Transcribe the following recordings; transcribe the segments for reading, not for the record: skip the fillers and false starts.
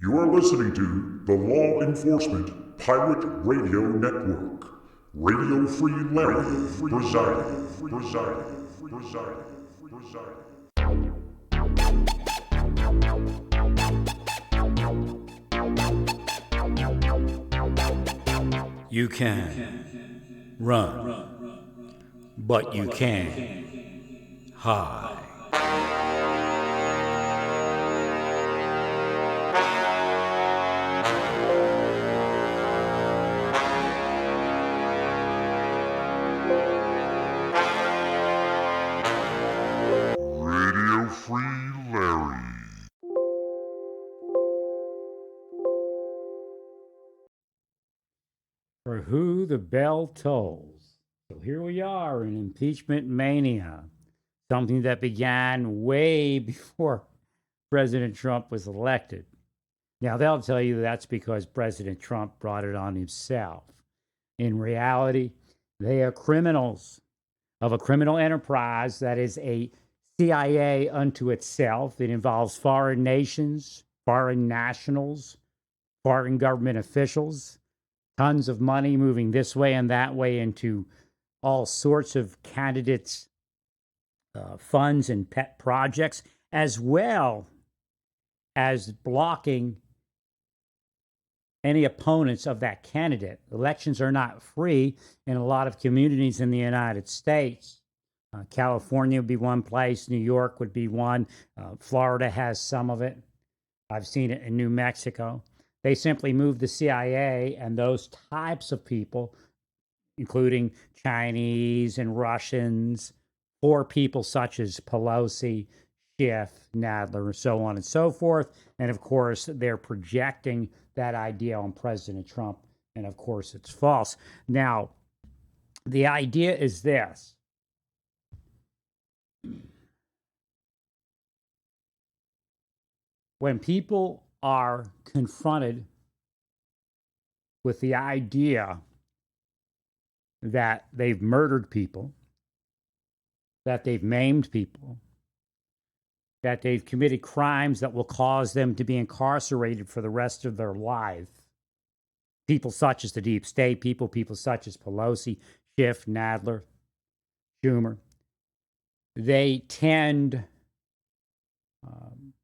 You are listening to the Law Enforcement Pirate Radio Network. Radio Free Larry presiding. You can run, but you can't hide. Radio Free Larry. For who the bell tolls. So here we are in impeachment mania, something that began way before President Trump was elected. Now, they'll tell you that's because President Trump brought it on himself. In reality, they are criminals of a criminal enterprise that is a CIA unto itself. It involves foreign nations, foreign nationals, foreign government officials, tons of money moving this way and that way into all sorts of candidates' funds and pet projects, as well as blocking any opponents of that candidate. Elections are not free in a lot of communities in the United States. California would be one place, New York would be one, Florida has some of it. I've seen it in New Mexico. They simply moved the CIA and those types of people, including Chinese and Russians, or people such as Pelosi, Schiff, Nadler, so on and so forth. And of course, they're projecting that idea on President Trump. And of course, it's false. Now, the idea is this. When people are confronted with the idea that they've murdered people, that they've maimed people, that they've committed crimes that will cause them to be incarcerated for the rest of their life, people such as the deep state, people such as Pelosi, Schiff, Nadler, Schumer, they tend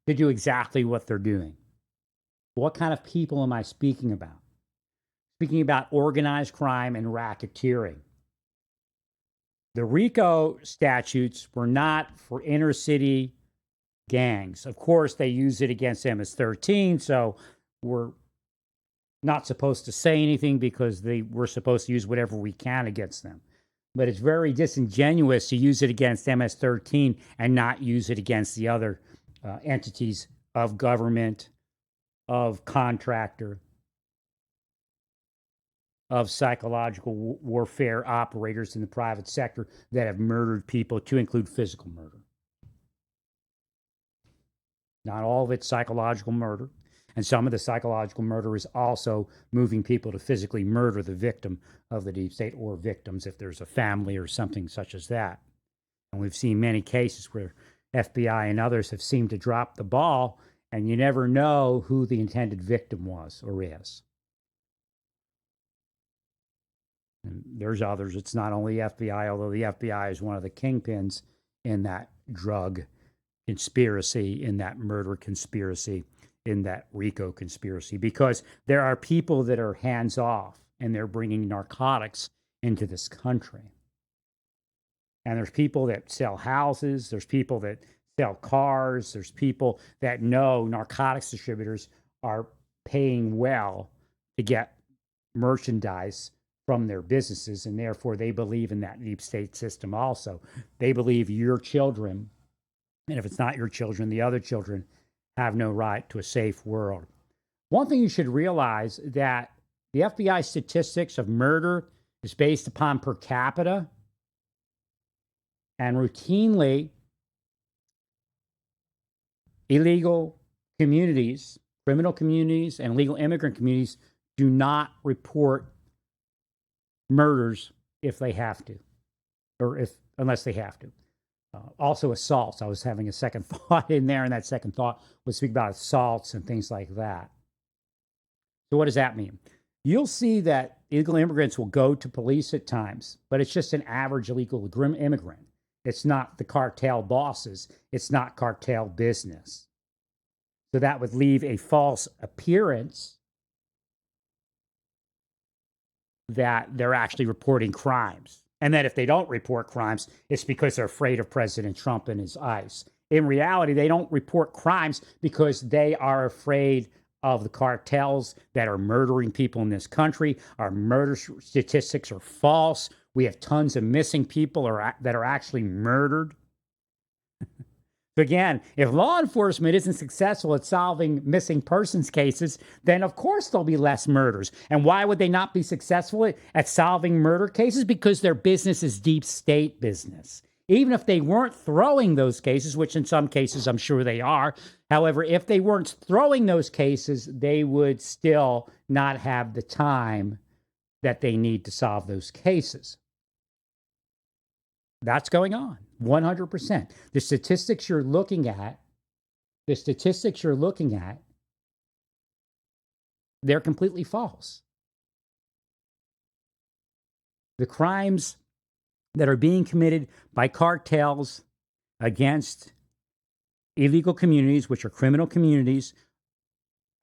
to do exactly what they're doing. What kind of people am I speaking about? Speaking about organized crime and racketeering. The RICO statutes were not for inner city gangs. Of course, they use it against MS-13, so we're not supposed to say anything because we're supposed to use whatever we can against them. But it's very disingenuous to use it against MS-13 and not use it against the other entities of government, of contractor, of psychological warfare operators in the private sector that have murdered people, to include physical murder. Not all of it's psychological murder. And some of the psychological murder is also moving people to physically murder the victim of the deep state, or victims if there's a family or something such as that. And we've seen many cases where FBI and others have seemed to drop the ball, and you never know who the intended victim was or is. And there's others. It's not only FBI, although the FBI is one of the kingpins in that drug conspiracy, in that murder conspiracy, in that RICO conspiracy, because there are people that are hands off and they're bringing narcotics into this country. And there's people that sell houses, there's people that sell cars, there's people that know narcotics distributors are paying well to get merchandise from their businesses, and therefore they believe in that deep state system also. They believe your children, and if it's not your children, the other children, have no right to a safe world. One thing you should realize that the FBI statistics of murder is based upon per capita, and routinely illegal communities, criminal communities, and legal immigrant communities do not report murders if they have to, or unless they have to. Also assaults. I was having a second thought in there, and that second thought was speak about assaults and things like that. So what does that mean? You'll see that illegal immigrants will go to police at times, but it's just an average illegal immigrant. It's not the cartel bosses. It's not cartel business. So that would leave a false appearance that they're actually reporting crimes. And that if they don't report crimes, it's because they're afraid of President Trump and his ICE. In reality, they don't report crimes because they are afraid of the cartels that are murdering people in this country. Our murder statistics are false. We have tons of missing people that are actually murdered. So again, if law enforcement isn't successful at solving missing persons cases, then of course there'll be less murders. And why would they not be successful at solving murder cases? Because their business is deep state business. Even if they weren't throwing those cases, which in some cases I'm sure they are. However, if they weren't throwing those cases, they would still not have the time that they need to solve those cases. That's going on 100%. The statistics you're looking at, they're completely false. The crimes that are being committed by cartels against illegal communities, which are criminal communities,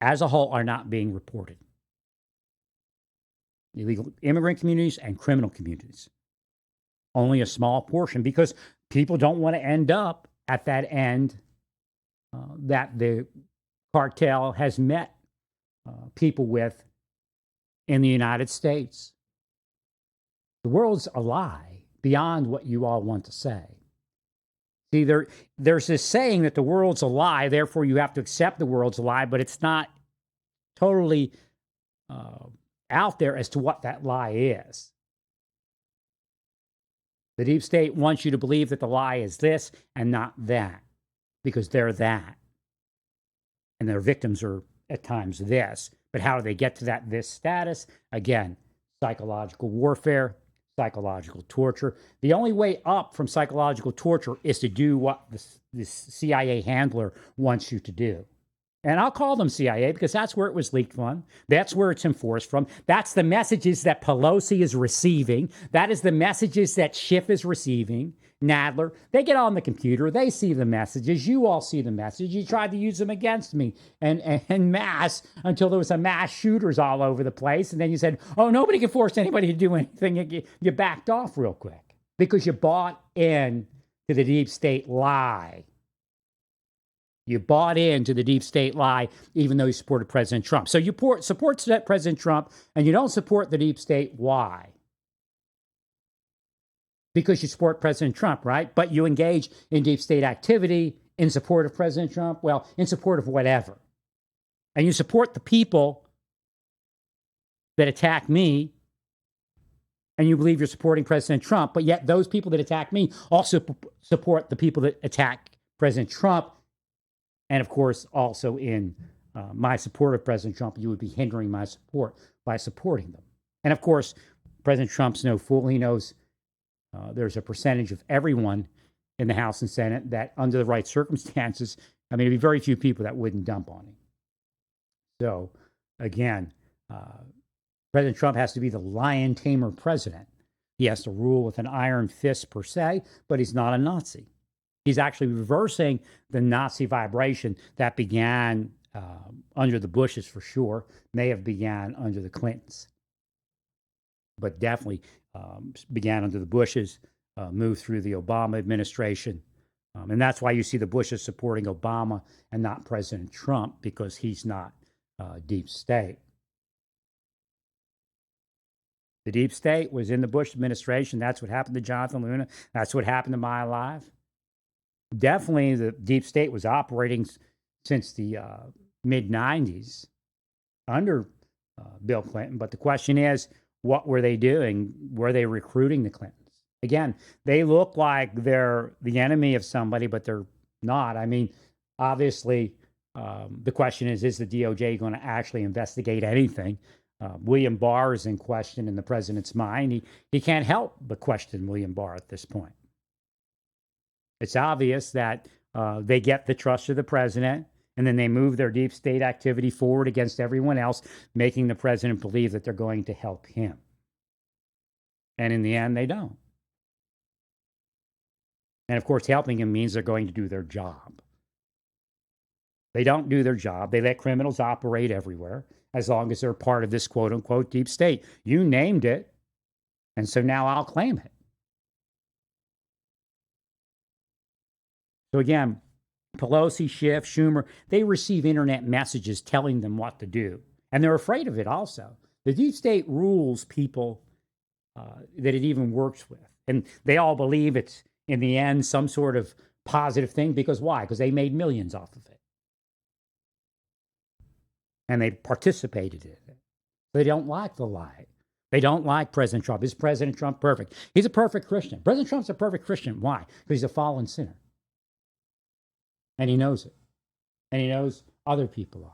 as a whole, are not being reported. Illegal immigrant communities and criminal communities. Only a small portion, because people don't want to end up at that end that the cartel has met people with in the United States. The world's a lie beyond what you all want to say. See, there's this saying that the world's a lie, therefore you have to accept the world's a lie, but it's not totally out there as to what that lie is. The deep state wants you to believe that the lie is this and not that, because they're that. And their victims are at times this. But how do they get to that this status? Again, psychological warfare, psychological torture. The only way up from psychological torture is to do what the CIA handler wants you to do. And I'll call them CIA because that's where it was leaked from. That's where it's enforced from. That's the messages that Pelosi is receiving. That is the messages that Schiff is receiving. Nadler, they get on the computer. They see the messages. You all see the messages. You tried to use them against me and mass until there was a mass shooters all over the place. And then you said, oh, nobody can force anybody to do anything. You backed off real quick because you bought in to the deep state lie. You bought into the deep state lie, even though you supported President Trump. So you support President Trump, and you don't support the deep state. Why? Because you support President Trump, right? But you engage in deep state activity in support of President Trump. Well, in support of whatever. And you support the people that attack me, and you believe you're supporting President Trump, but yet those people that attack me also support the people that attack President Trump. And of course, also in my support of President Trump, you would be hindering my support by supporting them. And of course, President Trump's no fool. He knows there's a percentage of everyone in the House and Senate that, under the right circumstances, I mean, it'd be very few people that wouldn't dump on him. So, again, President Trump has to be the lion tamer president. He has to rule with an iron fist per se, but he's not a Nazi. He's actually reversing the Nazi vibration that began under the Bushes for sure, may have began under the Clintons, but definitely began under the Bushes, moved through the Obama administration. And that's why you see the Bushes supporting Obama and not President Trump, because he's not deep state. The deep state was in the Bush administration. That's what happened to Jonathan Luna. That's what happened to My Alive. Definitely the deep state was operating since the mid-90s under Bill Clinton. But the question is, what were they doing? Were they recruiting the Clintons? Again, they look like they're the enemy of somebody, but they're not. I mean, obviously, the question is the DOJ going to actually investigate anything? William Barr is in question in the president's mind. He can't help but question William Barr at this point. It's obvious that they get the trust of the president, And then they move their deep state activity forward against everyone else, making the president believe that they're going to help him. And in the end, they don't. And of course, helping him means they're going to do their job. They don't do their job. They let criminals operate everywhere as long as they're part of this quote unquote deep state. You named it. And so now I'll claim it. So again, Pelosi, Schiff, Schumer, they receive internet messages telling them what to do. And they're afraid of it also. The deep state rules people that it even works with. And they all believe it's, in the end, some sort of positive thing. Because why? Because they made millions off of it. And they participated in it. They don't like the lie. They don't like President Trump. Is President Trump perfect? He's a perfect Christian. President Trump's a perfect Christian. Why? Because he's a fallen sinner. And he knows it. And he knows other people are.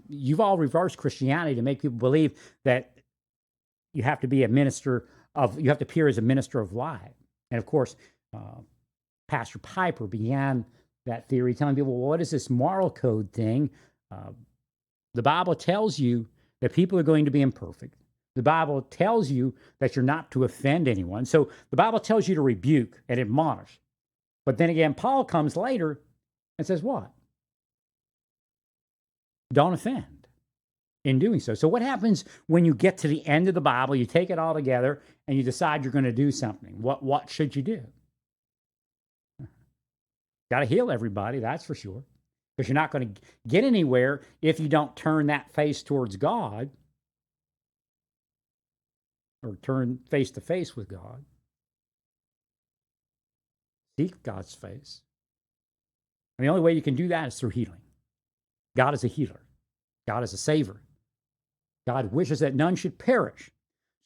You've all reversed Christianity to make people believe that you have to be a minister of, you have to appear as a minister of lie. And of course, Pastor Piper began that theory, telling people, well, what is this moral code thing? The Bible tells you that people are going to be imperfect. The Bible tells you that you're not to offend anyone. So the Bible tells you to rebuke and admonish. But then again, Paul comes later and says what? Don't offend in doing so. So what happens when you get to the end of the Bible, you take it all together, and you decide you're going to do something? What should you do? Got to heal everybody, that's for sure. Because you're not going to get anywhere if you don't turn that face towards God or turn face to face with God. Seek God's face. And the only way you can do that is through healing. God is a healer. God is a saver. God wishes that none should perish.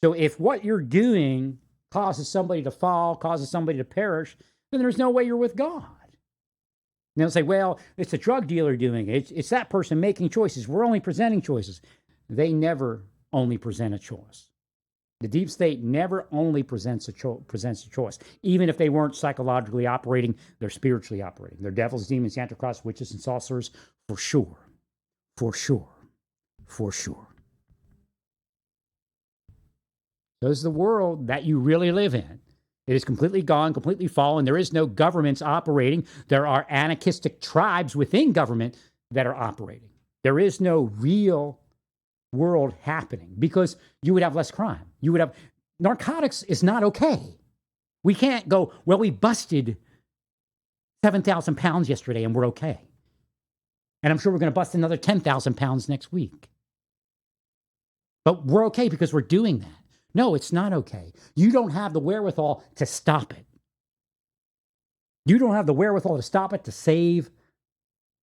So if what you're doing causes somebody to fall, causes somebody to perish, then there's no way you're with God. And they'll say, well, it's a drug dealer doing it. It's that person making choices. We're only presenting choices. They never only present a choice. The deep state never only presents a choice. Even if they weren't psychologically operating, they're spiritually operating. They're devils, demons, antichrists, witches, and sorcerers, for sure. For sure. For sure. So this is the world that you really live in. It is completely gone, completely fallen. There is no governments operating. There are anarchistic tribes within government that are operating. There is no real world happening because you would have less crime. You would have narcotics is not okay. We can't go, well, we busted 7,000 pounds yesterday and we're okay. And I'm sure we're going to bust another 10,000 pounds next week. But we're okay because we're doing that. No, it's not okay. You don't have the wherewithal to stop it. You don't have the wherewithal to stop it to save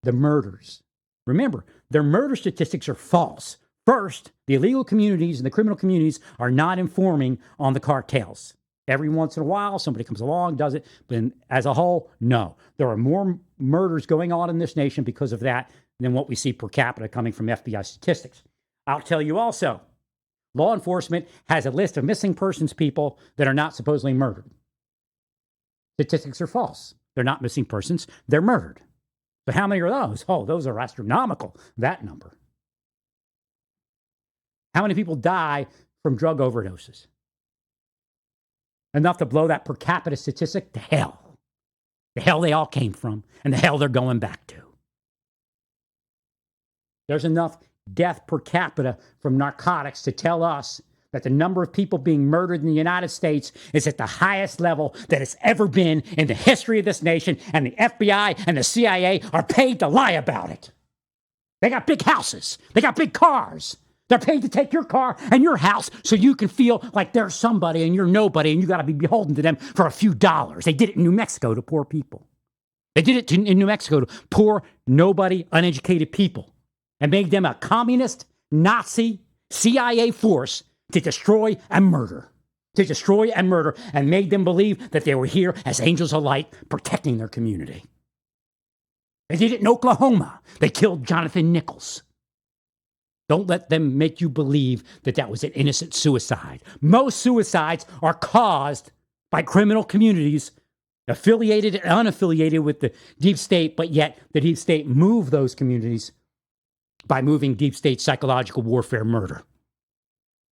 the murders. Remember, their murder statistics are false. First, the illegal communities and the criminal communities are not informing on the cartels. Every once in a while, somebody comes along, does it. But as a whole, no. There are more murders going on in this nation because of that than what we see per capita coming from FBI statistics. I'll tell you also, law enforcement has a list of missing persons people that are not supposedly murdered. Statistics are false. They're not missing persons. They're murdered. But how many are those? Oh, those are astronomical, that number. How many people die from drug overdoses? Enough to blow that per capita statistic to hell. The hell they all came from and the hell they're going back to. There's enough death per capita from narcotics to tell us that the number of people being murdered in the United States is at the highest level that it's ever been in the history of this nation, and the FBI and the CIA are paid to lie about it. They got big houses. They got big cars. They're paid to take your car and your house so you can feel like there's somebody and you're nobody and you got to be beholden to them for a few dollars. They did it in New Mexico to poor people. They did it in New Mexico to poor, nobody, uneducated people and made them a communist, Nazi, CIA force to destroy and murder. To destroy and murder, and made them believe that they were here as angels of light protecting their community. They did it in Oklahoma. They killed Jonathan Nichols. Don't let them make you believe that that was an innocent suicide. Most suicides are caused by criminal communities affiliated and unaffiliated with the deep state, but yet the deep state moved those communities by moving deep state psychological warfare murder.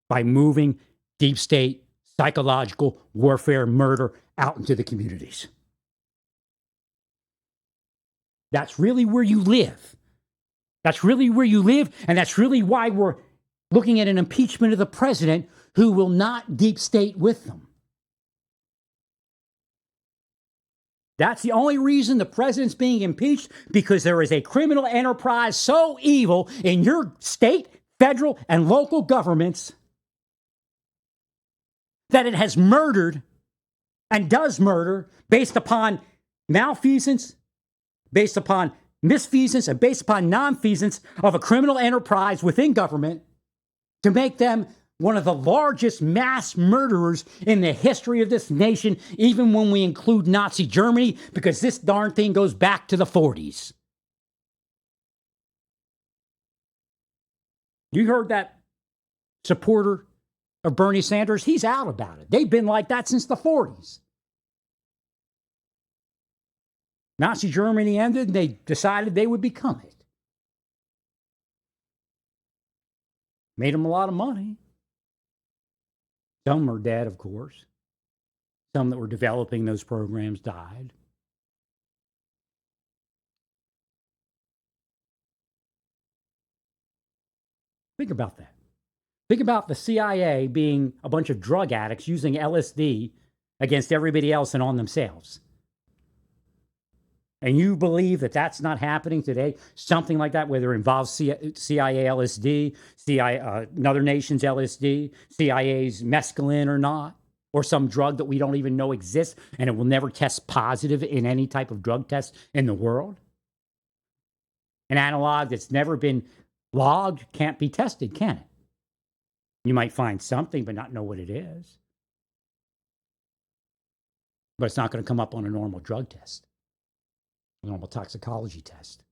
By moving deep state psychological warfare murder out into the communities. That's really where you live. That's really where you live, and that's really why we're looking at an impeachment of the president who will not deep state with them. That's the only reason the president's being impeached, because there is a criminal enterprise so evil in your state, federal, and local governments that it has murdered and does murder based upon malfeasance, based upon misfeasance, and based upon nonfeasance of a criminal enterprise within government to make them one of the largest mass murderers in the history of this nation, even when we include Nazi Germany, because this darn thing goes back to the 40s. You heard that supporter of Bernie Sanders? He's out about it. They've been like that since the 40s. Nazi Germany ended, and they decided they would become it. Made them a lot of money. Some are dead, of course. Some that were developing those programs died. Think about that. Think about the CIA being a bunch of drug addicts using LSD against everybody else and on themselves. And you believe that that's not happening today? Something like that, whether it involves CIA LSD, another nation's LSD, CIA's mescaline or not, or some drug that we don't even know exists and it will never test positive in any type of drug test in the world? An analog that's never been logged can't be tested, can it? You might find something but not know what it is. But it's not going to come up on a normal drug test. Normal toxicology test.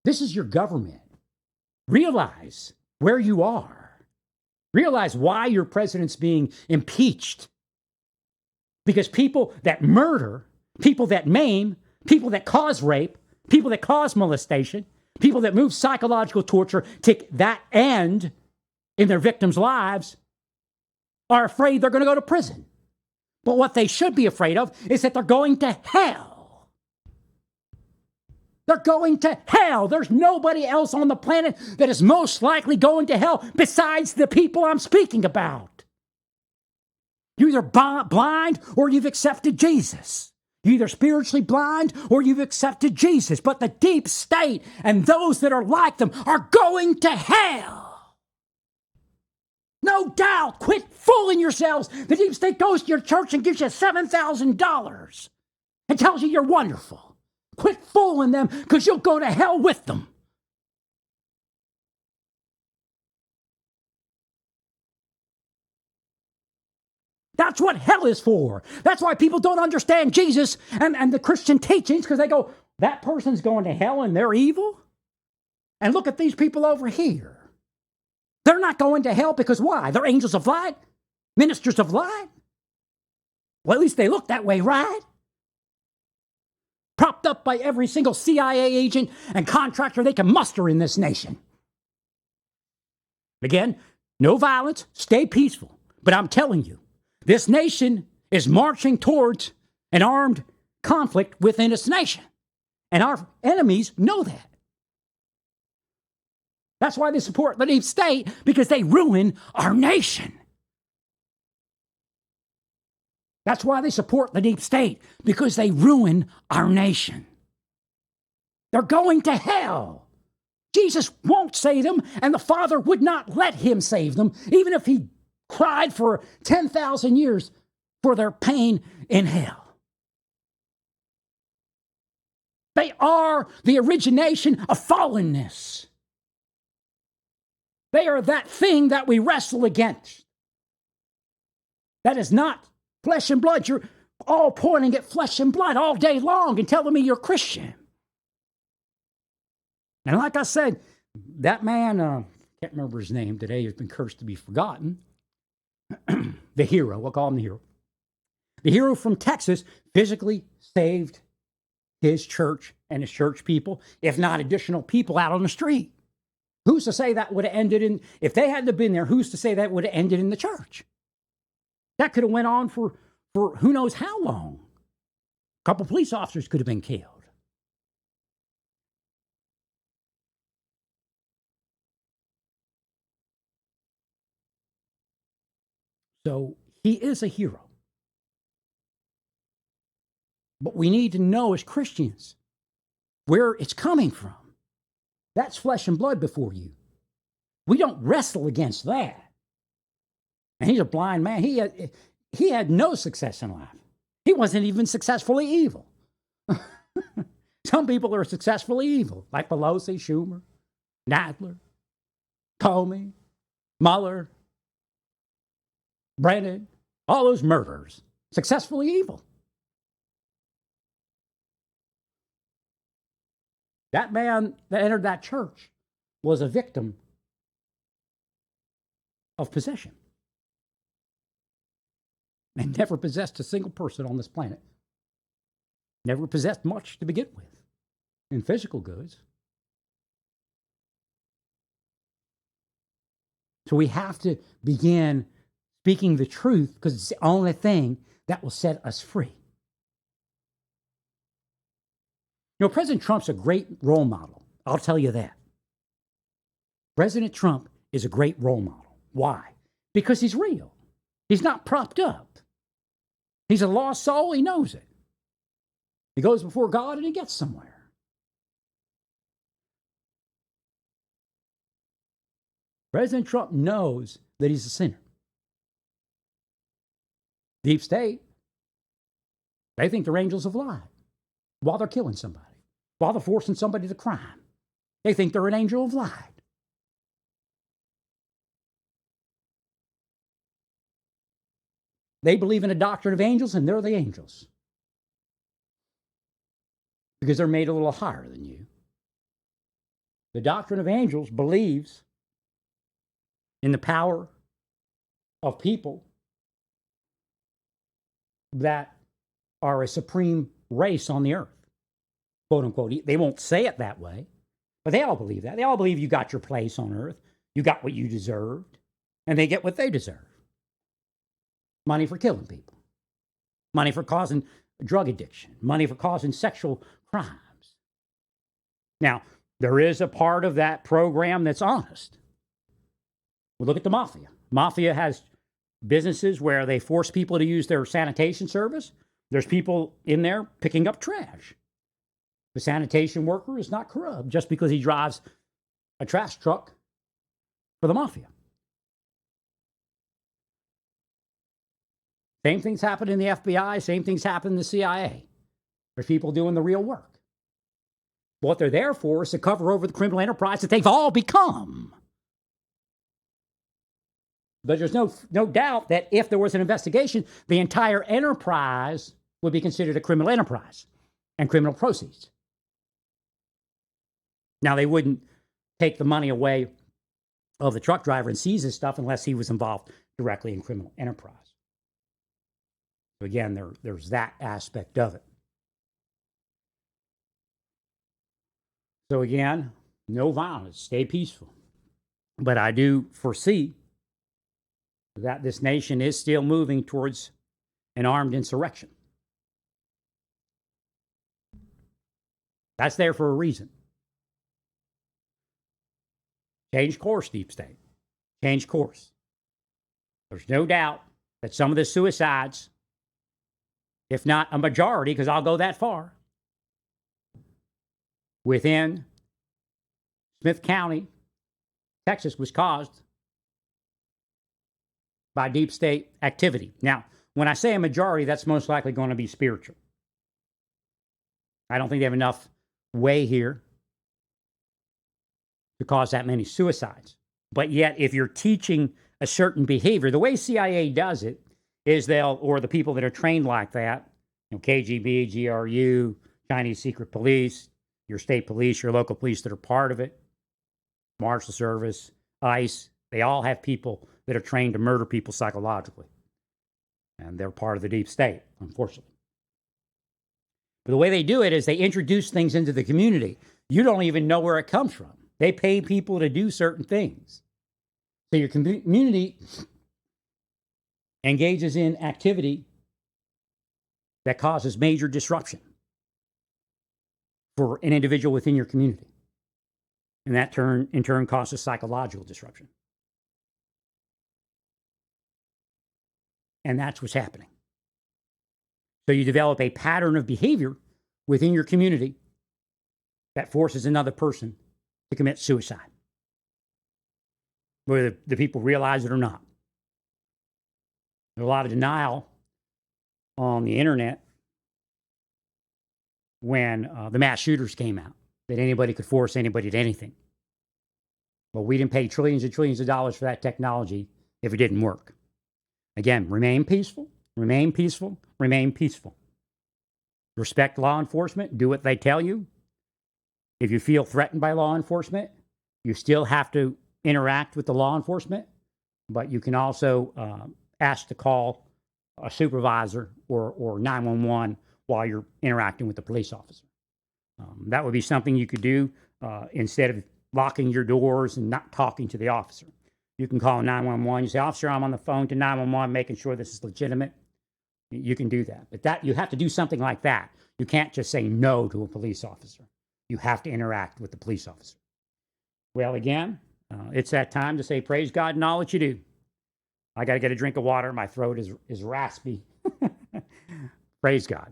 This is your government. Realize where you are. Realize why your president's being impeached. Because people that murder, people that maim, people that cause rape, people that cause molestation, people that move psychological torture to that end in their victims' lives are afraid they're going to go to prison. But what they should be afraid of is that they're going to hell. They're going to hell. There's nobody else on the planet that is most likely going to hell besides the people I'm speaking about. You're either blind or you've accepted Jesus. You're either spiritually blind or you've accepted Jesus. But the deep state and those that are like them are going to hell. No doubt. Quit fooling yourselves. The deep state goes to your church and gives you $7,000 and tells you you're wonderful. Quit fooling them, because you'll go to hell with them. That's what hell is for. That's why people don't understand Jesus and the Christian teachings, because they go, that person's going to hell and they're evil? And look at these people over here. They're not going to hell because why? They're angels of light? Ministers of light? Well, at least they look that way, right? Propped up by every single CIA agent and contractor they can muster in this nation. Again, no violence, stay peaceful. But I'm telling you, this nation is marching towards an armed conflict within its nation. And our enemies know that. That's why they support the deep state, because they ruin our nation. That's why they support the deep state, because they ruin our nation. They're going to hell. Jesus won't save them, and the Father would not let him save them, even if he cried for 10,000 years for their pain in hell. They are the origination of fallenness. They are that thing that we wrestle against. That is not flesh and blood. You're all pointing at flesh and blood all day long and telling me you're Christian. And like I said, that man, can't remember his name today, has been cursed to be forgotten. The hero, we'll call him the hero. The hero from Texas physically saved his church and his church people, if not additional people out on the street. Who's to say that would have ended in, if they hadn't have been there, who's to say that would have ended in the church? That could have went on for who knows how long. A couple police officers could have been killed. So he is a hero. But we need to know as Christians where it's coming from. That's flesh and blood before you. We don't wrestle against that. And he's a blind man. He had no success in life. He wasn't even successfully evil. Some people are successfully evil, like Pelosi, Schumer, Nadler, Comey, Mueller, Brennan, all those murderers, successfully evil. That man that entered that church was a victim of possession and never possessed a single person on this planet. Never possessed much to begin with in physical goods. So we have to begin speaking the truth because it's the only thing that will set us free. You know, President Trump's a great role model. I'll tell you that. President Trump is a great role model. Why? Because he's real. He's not propped up. He's a lost soul. He knows it. He goes before God and he gets somewhere. President Trump knows that he's a sinner. Deep state, they think they're angels of light while they're killing somebody, while they're forcing somebody to crime. They think they're an angel of light. They believe in a doctrine of angels, and they're the angels because they're made a little higher than you. The doctrine of angels believes in the power of people that are a supreme race on the earth, quote unquote. They won't say it that way, but they all believe that. They all believe you got your place on earth. You got what you deserved, and they get what they deserve. Money for killing people, money for causing drug addiction, money for causing sexual crimes. Now, there is a part of that program that's honest. Well, look at the mafia. Mafia has businesses where they force people to use their sanitation service. There's people in there picking up trash. The sanitation worker is not corrupt just because he drives a trash truck for the mafia. Same things happen in the FBI. Same things happen in the CIA. There's people doing the real work. What they're there for is to cover over the criminal enterprise that they've all become. But there's no doubt that if there was an investigation, the entire enterprise would be considered a criminal enterprise and criminal proceeds. Now, they wouldn't take the money away of the truck driver and seize his stuff unless he was involved directly in criminal enterprise. So again, there's that aspect of it. So again, no violence, stay peaceful. But I do foresee that this nation is still moving towards an armed insurrection. That's there for a reason. Change course, deep state. Change course. There's no doubt that some of the suicides, if not a majority, because I'll go that far, within Smith County, Texas, was caused by deep state activity. Now, when I say a majority, that's most likely going to be spiritual. I don't think they have enough way here to cause that many suicides. But yet, if you're teaching a certain behavior, the way CIA does it is or the people that are trained like that, KGB, GRU, Chinese secret police, your state police, your local police that are part of it, Marshal Service, ICE, they all have people that are trained to murder people psychologically. And they're part of the deep state, unfortunately. But the way they do it is they introduce things into the community. You don't even know where it comes from. They pay people to do certain things. So your community engages in activity that causes major disruption for an individual within your community. And that in turn causes psychological disruption. And that's what's happening. So you develop a pattern of behavior within your community that forces another person to commit suicide, whether the people realize it or not. There's a lot of denial on the internet when the mass shooters came out, that anybody could force anybody to anything. Well, we didn't pay trillions and trillions of dollars for that technology if it didn't work. Again, remain peaceful, remain peaceful, remain peaceful. Respect law enforcement, do what they tell you. If you feel threatened by law enforcement, you still have to interact with the law enforcement, but you can also ask to call a supervisor or 911 while you're interacting with the police officer. That would be something you could do instead of locking your doors and not talking to the officer. You can call 911. You say, "Officer, I'm on the phone to 911, making sure this is legitimate." You can do that. But that you have to do something like that. You can't just say no to a police officer. You have to interact with the police officer. Well, again, it's that time to say praise God in all that you do. I got to get a drink of water. My throat is raspy. Praise God.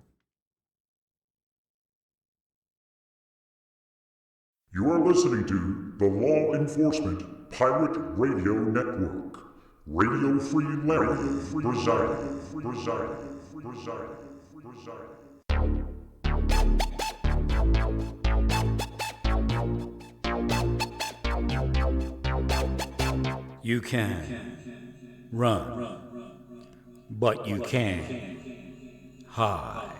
You are listening to the Law Enforcement Pirate Radio Network. Radio Free Larry presiding. You can run, but you can't hide.